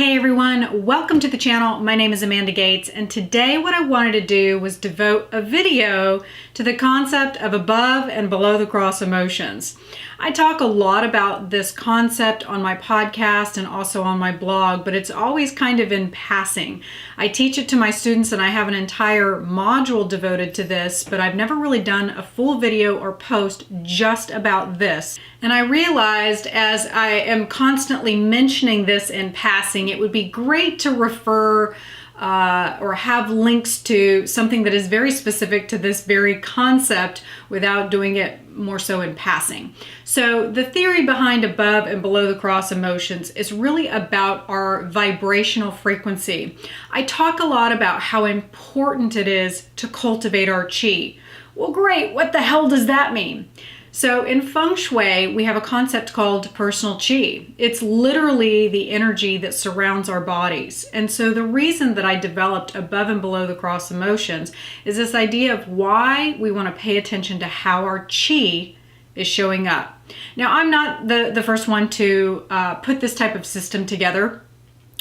Hey everyone, welcome to the channel. My name is Amanda Gates, and today what I wanted to do was devote a video to the concept of above and below the cross emotions. I talk a lot about this concept on my podcast and also on my blog, but it's always kind of in passing. I teach it to my students and I have an entire module devoted to this, but I've never really done a full video or post just about this. And I realized as I am constantly mentioning this in passing, it would be great to refer or have links to something that is very specific to this very concept without doing it more so in passing. So the theory behind above and below the cross emotions is really about our vibrational frequency. I talk a lot about how important it is to cultivate our chi. Well, great, what the hell does that mean? So in Feng Shui, we have a concept called personal chi. It's literally the energy that surrounds our bodies. And so the reason that I developed above and below the cross emotions is this idea of why we want to pay attention to how our chi is showing up. Now, I'm not the first one to put this type of system together.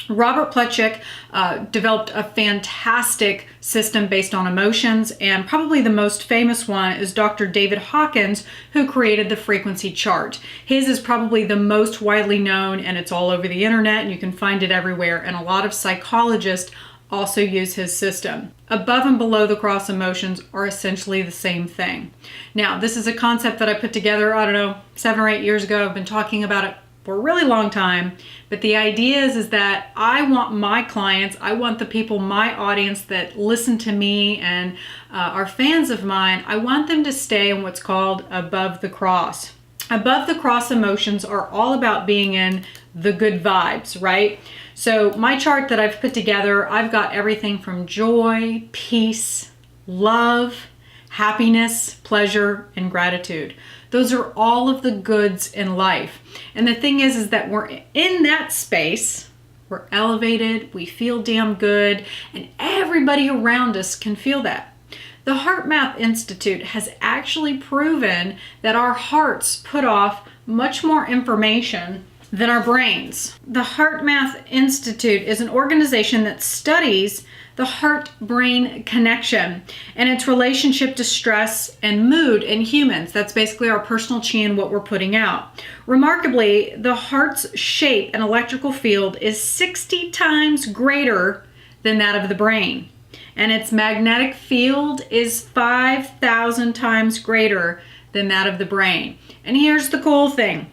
Robert Plutchik developed a fantastic system based on emotions, and probably the most famous one is Dr. David Hawkins, who created the frequency chart. His is probably the most widely known, and it's all over the internet, and you can find it everywhere, and a lot of psychologists also use his system. Above and below the cross emotions are essentially the same thing. Now, this is a concept that I put together, I don't know, 7 or 8 years ago. I've been talking about it for a really long time, but the idea is that I want my clients, I want the people, my audience that listen to me and are fans of mine, I want them to stay in what's called above the cross. Above the cross emotions are all about being in the good vibes, right? So my chart that I've put together, I've got everything from joy, peace, love, happiness, pleasure, and gratitude. Those are all of the goods in life. And the thing is that we're in that space, we're elevated, we feel damn good, and everybody around us can feel that. The Heart Math Institute has actually proven that our hearts put off much more information than our brains. The Heart Math Institute is an organization that studies the heart-brain connection and its relationship to stress and mood in humans. That's basically our personal chi and what we're putting out. Remarkably, the heart's shape and electrical field is 60 times greater than that of the brain, and its magnetic field is 5,000 times greater than that of the brain. And here's the cool thing.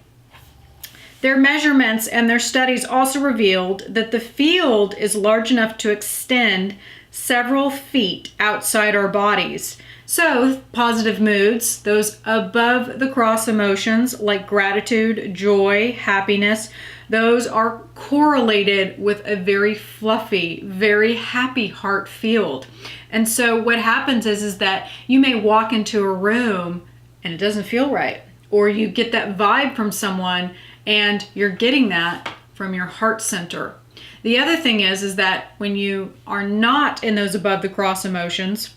Their measurements and their studies also revealed that the field is large enough to extend several feet outside our bodies. So positive moods, those above the cross emotions like gratitude, joy, happiness, those are correlated with a very fluffy, very happy heart field. And so what happens is that you may walk into a room and it doesn't feel right, or you get that vibe from someone and you're getting that from your heart center. The other thing is that when you are not in those above the cross emotions,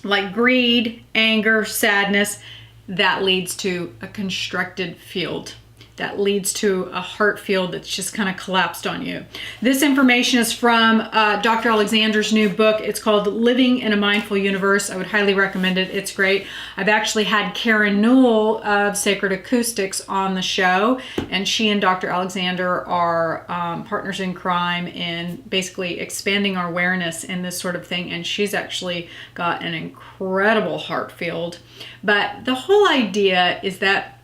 like greed, anger, sadness, that leads to a constricted field. That leads to a heart field that's just kind of collapsed on you. This information is from Dr. Alexander's new book. It's called Living in a Mindful Universe. I would highly recommend it. It's great. I've actually had Karen Newell of Sacred Acoustics on the show, and she and Dr. Alexander are partners in crime in basically expanding our awareness in this sort of thing, and she's actually got an incredible heart field. But the whole idea is that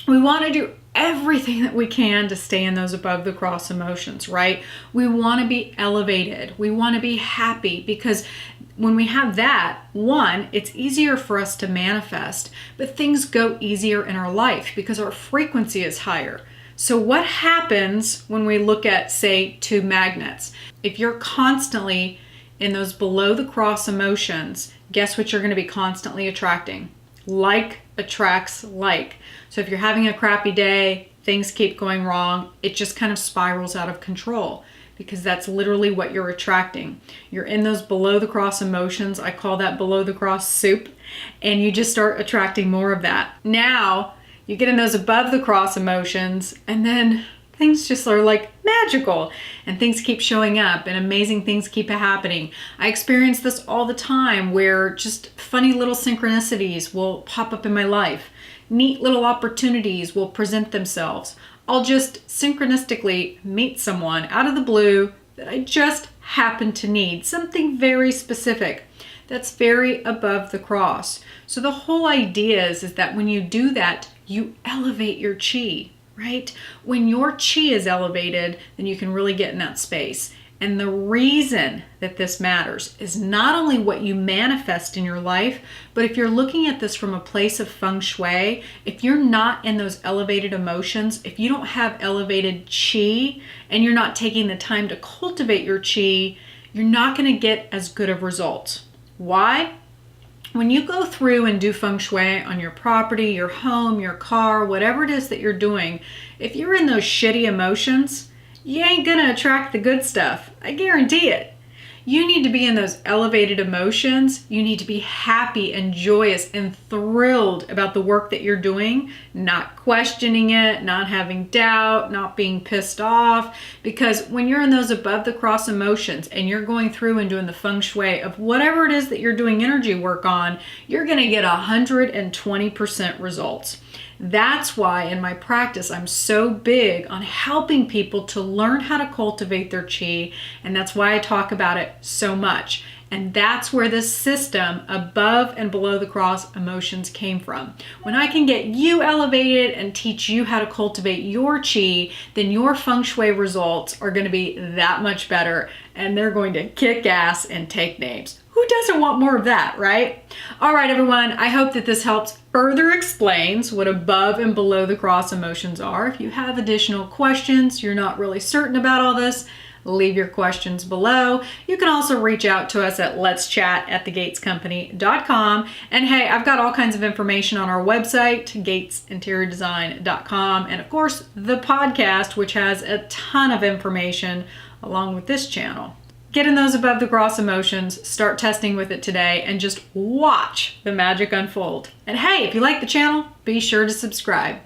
we want to do everything that we can to stay in those above the cross emotions, right? We want to be elevated. We want to be happy, because when we have that, one, it's easier for us to manifest, but things go easier in our life because our frequency is higher. So what happens when we look at, say, two magnets? If you're constantly in those below the cross emotions, guess what you're going to be constantly attracting? Like attracts like. So if you're having a crappy day, things keep going wrong, it just kind of spirals out of control, because that's literally what you're attracting. You're in those below the cross emotions. I call that below the cross soup, and you just start attracting more of that. Now you get in those above the cross emotions, and then things just are like magical and things keep showing up and amazing things keep happening. I experience this all the time where just funny little synchronicities will pop up in my life. Neat little opportunities will present themselves. I'll just synchronistically meet someone out of the blue that I just happen to need, something very specific that's very above the cross. So the whole idea is that when you do that, you elevate your chi, right? When your chi is elevated, then you can really get in that space. And the reason that this matters is not only what you manifest in your life, but if you're looking at this from a place of Feng Shui, if you're not in those elevated emotions, if you don't have elevated chi, and you're not taking the time to cultivate your chi, you're not going to get as good of results. Why? When you go through and do Feng Shui on your property, your home, your car, whatever it is that you're doing, if you're in those shitty emotions, you ain't gonna attract the good stuff. I guarantee it. You need to be in those elevated emotions. You need to be happy and joyous and thrilled about the work that you're doing, not questioning it, not having doubt, not being pissed off. Because when you're in those above the cross emotions and you're going through and doing the Feng Shui of whatever it is that you're doing energy work on, you're gonna get 120% results. That's why in my practice, I'm so big on helping people to learn how to cultivate their chi. And that's why I talk about it so much. And that's where this system above and below the cross emotions came from. When I can get you elevated and teach you how to cultivate your chi, then your Feng Shui results are going to be that much better and they're going to kick ass and take names. Who doesn't want more of that, right? All right, everyone. I hope that this helps further explains what above and below the cross emotions are. If you have additional questions, you're not really certain about all this, leave your questions below. You can also reach out to us at letschat@thegatescompany.com. And hey, I've got all kinds of information on our website, gatesinteriordesign.com. And of course, the podcast, which has a ton of information along with this channel. Get in those above the cross emotions, start testing with it today, and just watch the magic unfold. And hey, if you like the channel, be sure to subscribe.